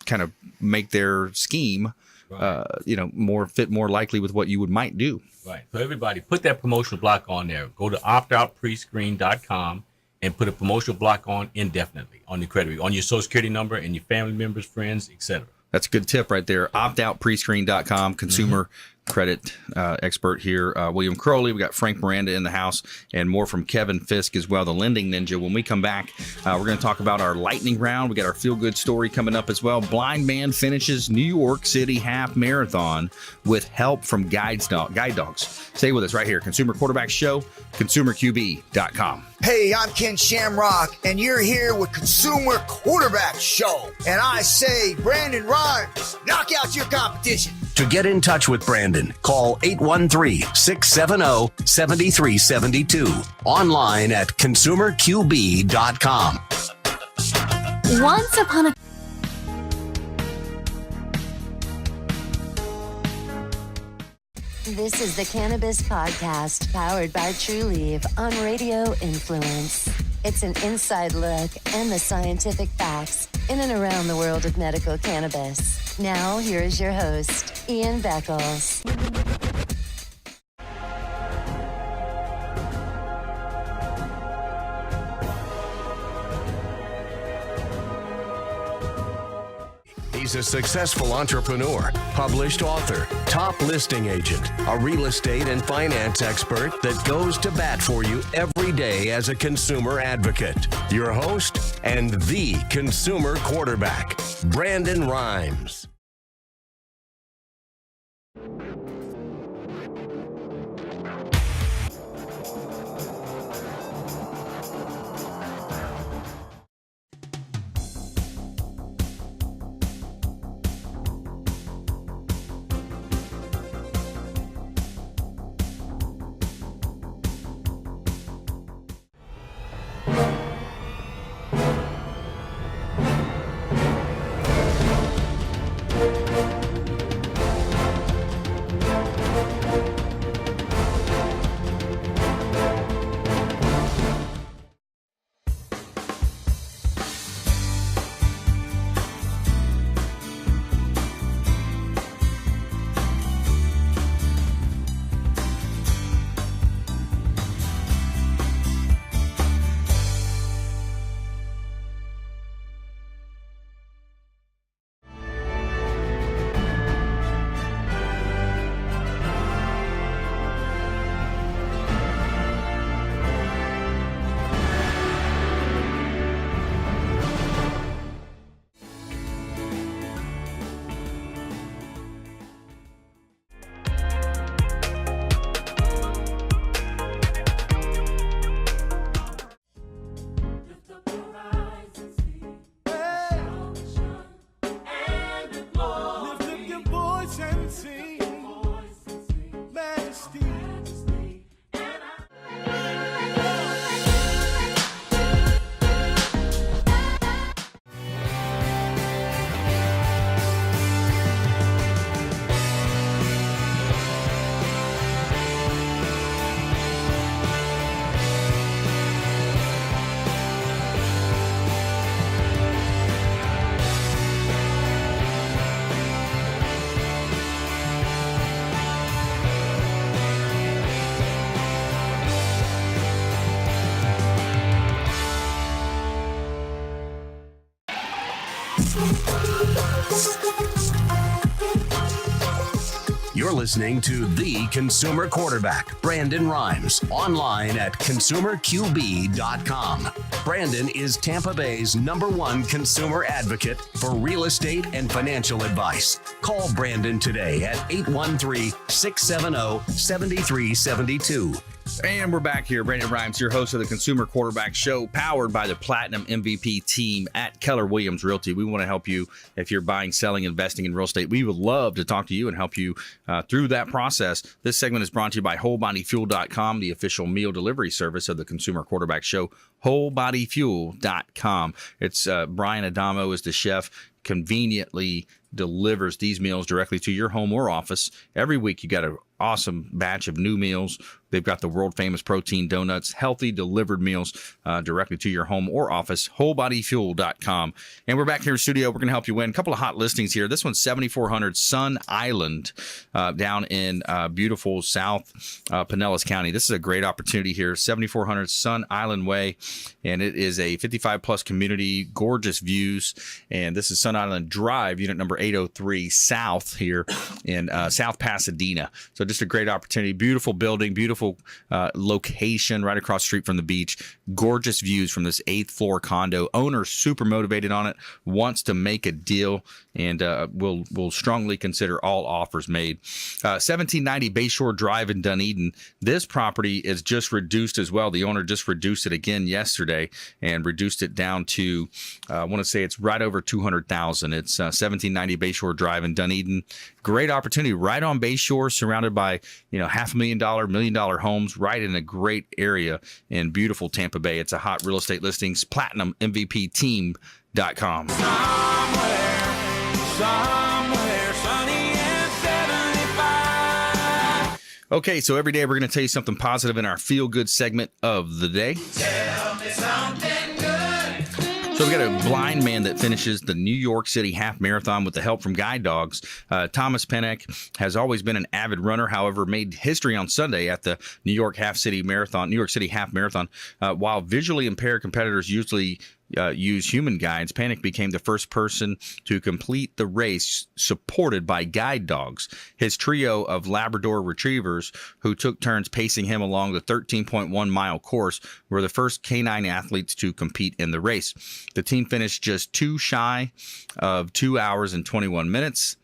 kind of make their scheme, more likely with what you might do. Right. So everybody put that promotional block on there. Go to optoutprescreen.com and put a promotional block on indefinitely on your credit, on your social security number and your family members, friends, etc. That's a good tip right there. Optoutprescreen.com, consumer credit expert here. William Crowley. We got Frank Miranda in the house, and more from Kevin Fiske as well, the lending ninja. When we come back, we're going to talk about our lightning round. We got our feel-good story coming up as well. Blind man finishes New York City half marathon with help from guide dogs. Stay with us right here. Consumer Quarterback Show, consumerqb.com. Hey, I'm Ken Shamrock, and you're here with Consumer Quarterback Show. And I say, Brandon Rhymes, knock out your competition. To get in touch with Brandon, call 813-670-7372. Online at consumerqb.com. Once upon a This is the Cannabis Podcast, powered by True Leaf on Radio Influence. It's an inside look and the scientific facts in and around the world of medical cannabis. Now, here is your host, Ian Beckles. He's a successful entrepreneur, published author, top listing agent, a real estate and finance expert that goes to bat for you every day as a consumer advocate. Your host and the consumer quarterback, Brandon Rhymes. You're listening to The Consumer Quarterback, Brandon Rhymes, online at consumerqb.com. Brandon is Tampa Bay's #1 consumer advocate for real estate and financial advice. Call Brandon today at 813-670-7372. And we're back here. Brandon Rhymes, your host of the Consumer Quarterback Show, powered by the Platinum MVP team at Keller Williams Realty. We want to help you if you're buying, selling, investing in real estate. We would love to talk to you and help you through that process. This segment is brought to you by WholeBodyFuel.com, the official meal delivery service of the Consumer Quarterback Show. WholeBodyFuel.com. It's Brian Adamo is the chef, conveniently delivers these meals directly to your home or office. Every week you got an awesome batch of new meals. They've got the world famous protein donuts, healthy delivered meals directly to your home or office. WholeBodyFuel.com. And we're back here in the studio. We're going to help you win a couple of hot listings here. This one's 7400 Sun Island down in beautiful South Pinellas County. This is a great opportunity here. 7400 Sun Island Way. And it is a 55 plus community, gorgeous views. And this is Sun Island Drive, unit number 803 South here in South Pasadena. So just a great opportunity. Beautiful building, beautiful location right across the street from the beach. Gorgeous views from this 8th floor condo. Owner super motivated on it, wants to make a deal, and will strongly consider all offers made. 1790 Bayshore Drive in Dunedin. This property is just reduced as well. The owner just reduced it again yesterday and reduced it down to, I want to say it's right over $200,000. It's 1790 Bayshore Drive in Dunedin. Great opportunity right on Bayshore, surrounded by $500,000, $1 million homes, right in a great area in beautiful Tampa Bay. It's a hot real estate listings. PlatinumMVPTeam.com. Somewhere sunny and 75. Okay, so every day we're going to tell you something positive in our feel good segment of the day. Tell me something good. So we got a blind man that finishes the New York City half marathon with the help from guide dogs. Thomas Pennock has always been an avid runner, however, made history on Sunday at the New York City half marathon. While visually impaired competitors usually use human guides, Pennock became the first person to complete the race supported by guide dogs. His trio of Labrador retrievers, who took turns pacing him along the 13.1 mile course, were the first canine athletes to compete in the race. The team finished just two shy of 2 hours and 21 minutes,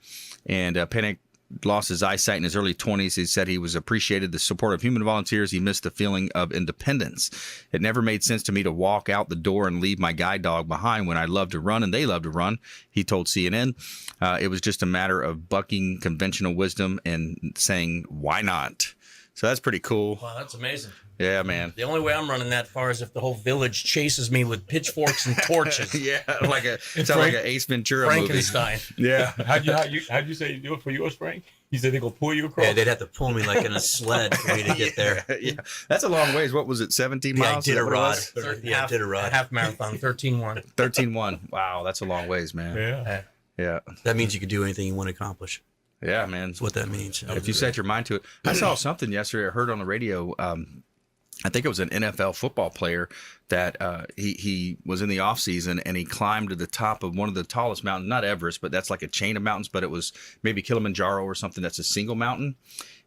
and Pennock lost his eyesight in his early 20s. He said he was appreciated the support of human volunteers. He missed the feeling of independence. It never made sense to me to walk out the door and leave my guide dog behind when I love to run and they love to run, he told CNN. It was just a matter of bucking conventional wisdom and saying, why not? So that's pretty cool. Wow, that's amazing. Yeah, man. The only way I'm running that far is if the whole village chases me with pitchforks and torches. Yeah, like an Ace Ventura Frankenstein. movie. Yeah. How'd you say you do it for yours, Frank? You said they're gonna pull you across. Yeah, they'd have to pull me like in a sled for me to get there. Yeah, that's a long ways. What was it? 17 miles? I did a rod. I did a rod. Half marathon, 13-1. 13-1. Wow, that's a long ways, man. Yeah. That means you can do anything you want to accomplish. Yeah, man. That's what that means. If you set your mind to it. I saw something yesterday. I heard on the radio. I think it was an NFL football player that he was in the off season and he climbed to the top of one of the tallest mountains, not Everest, but that's like a chain of mountains, but it was maybe Kilimanjaro or something. That's a single mountain.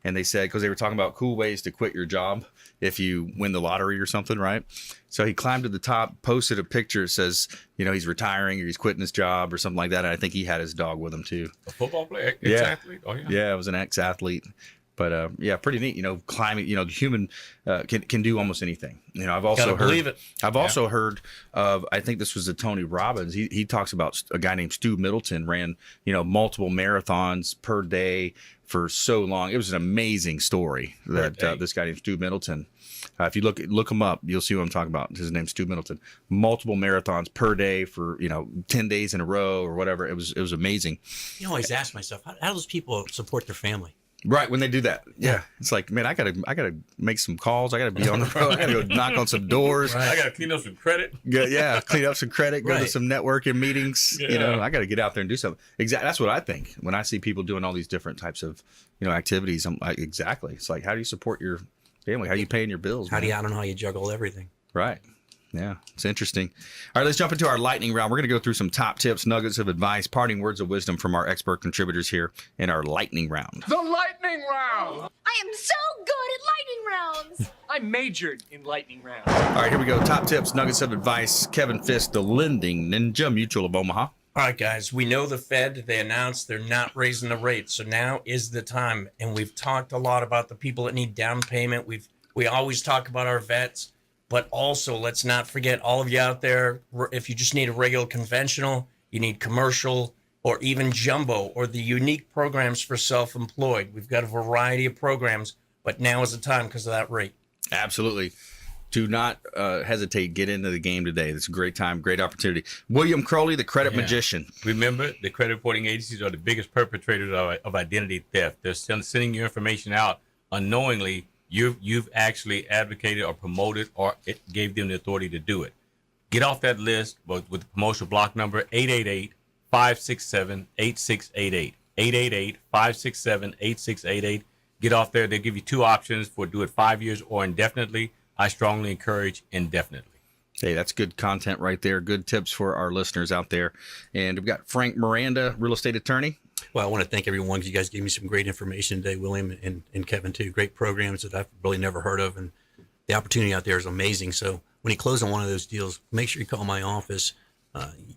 And they said, because they were talking about cool ways to quit your job if you win the lottery or something, right? So he climbed to the top, posted a picture, says, he's retiring or he's quitting his job or something like that. And I think he had his dog with him too. A football player, ex-athlete? Oh, yeah. Yeah, it was an ex-athlete. But pretty neat. Climbing. The human can do almost anything. I've also heard of. I think this was the Tony Robbins. He talks about a guy named Stu Middleton ran multiple marathons per day for so long. It was an amazing story that this guy named Stu Middleton. If you look him up, you'll see what I'm talking about. His name's Stu Middleton. Multiple marathons per day for 10 days in a row or whatever. It was amazing. I always ask myself, how do those people support their family? Right, when they do that. Yeah. It's like, man, I gotta make some calls. I gotta be on the road. I gotta go knock on some doors. Right. I gotta clean up some credit. Yeah, clean up some credit, go to some networking meetings. Yeah. I gotta get out there and do something. Exactly. That's what I think. When I see people doing all these different types of, activities, I'm like, exactly. It's like, how do you support your family? How are you paying your bills? I don't know how you juggle everything. Right. Yeah, it's interesting. All right, let's jump into our lightning round. We're going to go through some top tips, nuggets of advice, parting words of wisdom from our expert contributors here in our lightning round. The lightning round! I am so good at lightning rounds! I majored in lightning rounds. All right, here we go. Top tips, nuggets of advice. Kevin Fiske, the lending ninja Mutual of Omaha. All right, guys, we know the Fed, they announced they're not raising the rates. So now is the time. And we've talked a lot about the people that need down payment. We always talk about our vets. But also, let's not forget all of you out there, if you just need a regular conventional, you need commercial, or even jumbo, or the unique programs for self-employed. We've got a variety of programs, but now is the time because of that rate. Absolutely. Do not hesitate. Get into the game today. It's a great time, great opportunity. William Crowley, the credit magician. Remember, the credit reporting agencies are the biggest perpetrators of identity theft. They're sending your information out unknowingly. You've actually advocated or promoted or it gave them the authority to do it. Get off that list with the promotional block number 888-567-8688. 888-567-8688. Get off there. They give you two options for do it 5 years or indefinitely. I strongly encourage indefinitely. Hey, that's good content right there. Good tips for our listeners out there. And we've got Frank Miranda, real estate attorney. Well, I want to thank everyone because you guys gave me some great information today, William and Kevin, too. Great programs that I've really never heard of. And the opportunity out there is amazing. So when you close on one of those deals, make sure you call my office.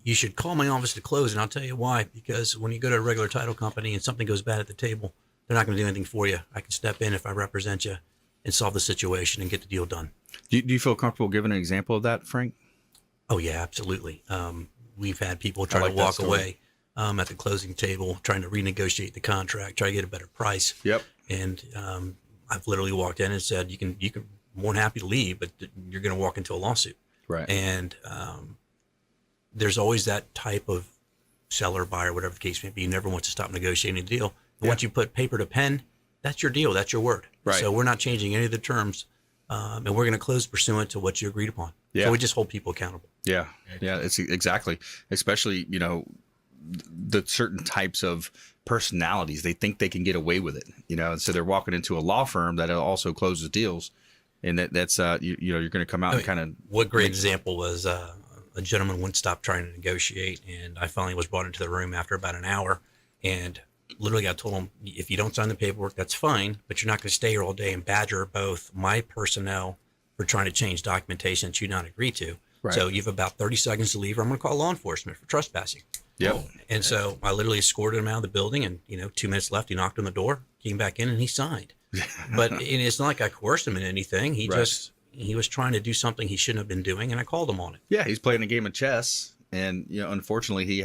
You should call my office to close, and I'll tell you why. Because when you go to a regular title company and something goes bad at the table, they're not going to do anything for you. I can step in if I represent you and solve the situation and get the deal done. Do you feel comfortable giving an example of that, Frank? Oh, yeah, absolutely. We've had people try to walk away at the closing table, trying to renegotiate the contract, try to get a better price. Yep. And I've literally walked in and said, you can more than happy to leave, but you're going to walk into a lawsuit. Right. And there's always that type of seller, buyer, whatever the case may be. You never want to stop negotiating a deal. And once you put paper to pen, that's your deal. That's your word. Right. So we're not changing any of the terms. And we're going to close pursuant to what you agreed upon. Yeah. So we just hold people accountable. Yeah. Yeah. It's exactly, especially, the certain types of personalities, they think they can get away with it, and so they're walking into a law firm that also closes deals. And that's, you're going to come out and kind of. What great example was a gentleman wouldn't stop trying to negotiate. And I finally was brought into the room after about an hour and literally I told him, if you don't sign the paperwork, that's fine, but you're not going to stay here all day and badger both my personnel for trying to change documentation that you not agree to. Right. So you have about 30 seconds to leave or I'm going to call law enforcement for trespassing. Yep. And so I literally escorted him out of the building and, 2 minutes left, he knocked on the door, came back in and he signed. But it's not like I coerced him in anything. He he was trying to do something he shouldn't have been doing and I called him on it. Yeah. He's playing a game of chess and, unfortunately he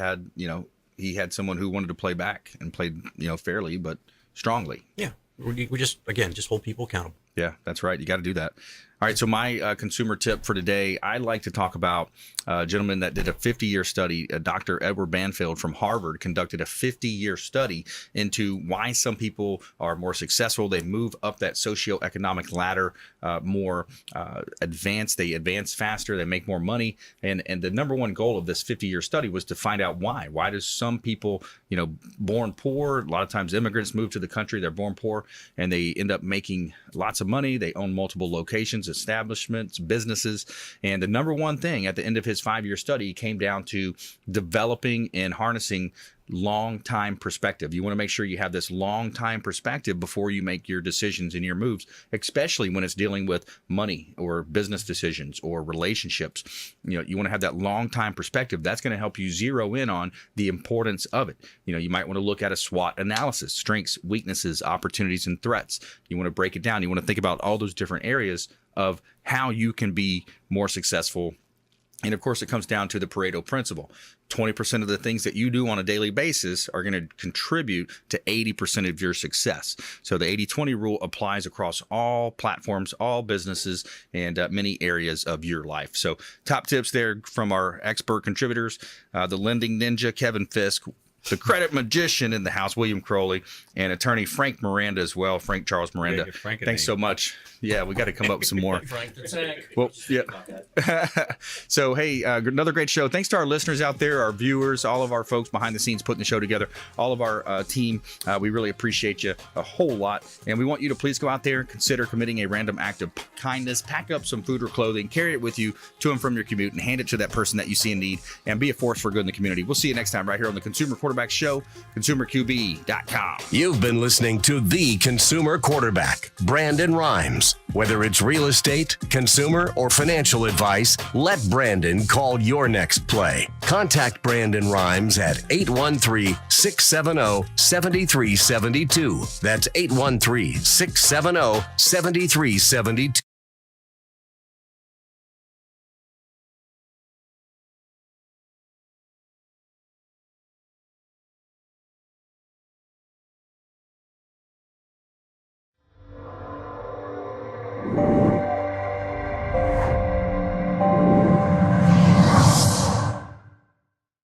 had someone who wanted to play back and played, fairly, but strongly. Yeah. We just hold people accountable. Yeah, that's right. You got to do that. All right. So my consumer tip for today, I'd like to talk about a gentleman that did a 50-year study. Dr. Edward Banfield from Harvard conducted a 50-year study into why some people are more successful. They move up that socioeconomic ladder more advanced. They advance faster. They make more money. And the number one goal of this 50-year study was to find out why. Why does some people, born poor, a lot of times immigrants move to the country, they're born poor, and they end up making lots of money. They own multiple locations, establishments, businesses. And the number one thing at the end of his 5-year study came down to developing and harnessing long time perspective. You want to make sure you have this long time perspective before you make your decisions and your moves, especially when it's dealing with money or business decisions or relationships. You want to have that long time perspective. That's going to help you zero in on the importance of it. You might want to look at a SWOT analysis, strengths, weaknesses, opportunities, and threats. You want to break it down. You want to think about all those different areas of how you can be more successful. And of course, it comes down to the Pareto principle. 20% of the things that you do on a daily basis are going to contribute to 80% of your success. So the 80-20 rule applies across all platforms, all businesses, and many areas of your life. So top tips there from our expert contributors, the lending ninja, Kevin Fiske. the credit magician in the house, William Crowley, and attorney Frank Miranda as well. Frank Charles Miranda. Yeah, Frank Thanks so much. Yeah, we got to come up with some more. Frank the Tank. Well, yeah. So, hey, another great show. Thanks to our listeners out there, our viewers, all of our folks behind the scenes putting the show together, all of our team. We really appreciate you a whole lot. And we want you to please go out there and consider committing a random act of kindness. Pack up some food or clothing, carry it with you to and from your commute, and hand it to that person that you see in need, and be a force for good in the community. We'll see you next time right here on the Consumer Quarterback Show, consumerqb.com. You've been listening to The Consumer Quarterback, Brandon Rhymes. Whether it's real estate, consumer, or financial advice, let Brandon call your next play. Contact Brandon Rhymes at 813-670-7372. That's 813-670-7372.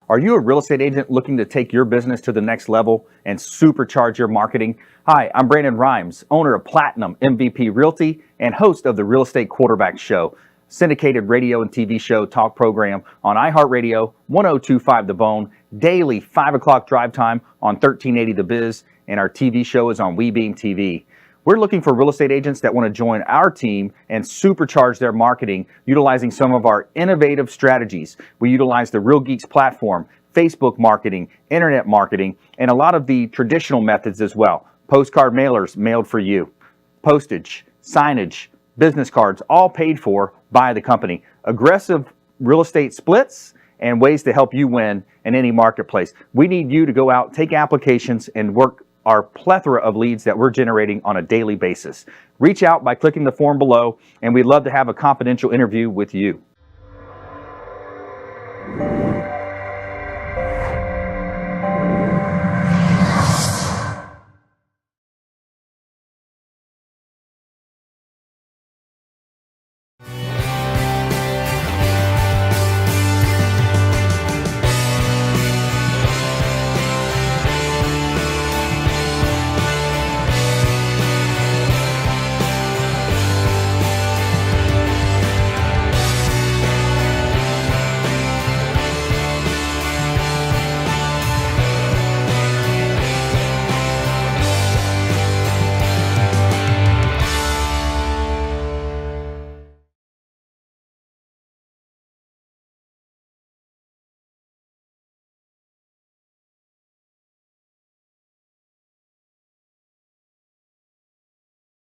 Are you a real estate agent looking to take your business to the next level and supercharge your marketing? Hi, I'm Brandon Rhymes, owner of Platinum MVP Realty and host of the Real Estate Quarterback Show, syndicated radio and TV show talk program on iHeartRadio, 1025 The Bone, daily 5 o'clock drive time on 1380 The Biz, and our TV show is on WeBeam TV. We're looking for real estate agents that want to join our team and supercharge their marketing utilizing some of our innovative strategies. We utilize the Real Geeks platform, Facebook marketing, internet marketing, and a lot of the traditional methods as well. Postcard mailers mailed for you, postage, signage, business cards, all paid for by the company. Aggressive real estate splits and ways to help you win in any marketplace. We need you to go out, take applications, and work our plethora of leads that we're generating on a daily basis. Reach out by clicking the form below, and we'd love to have a confidential interview with you.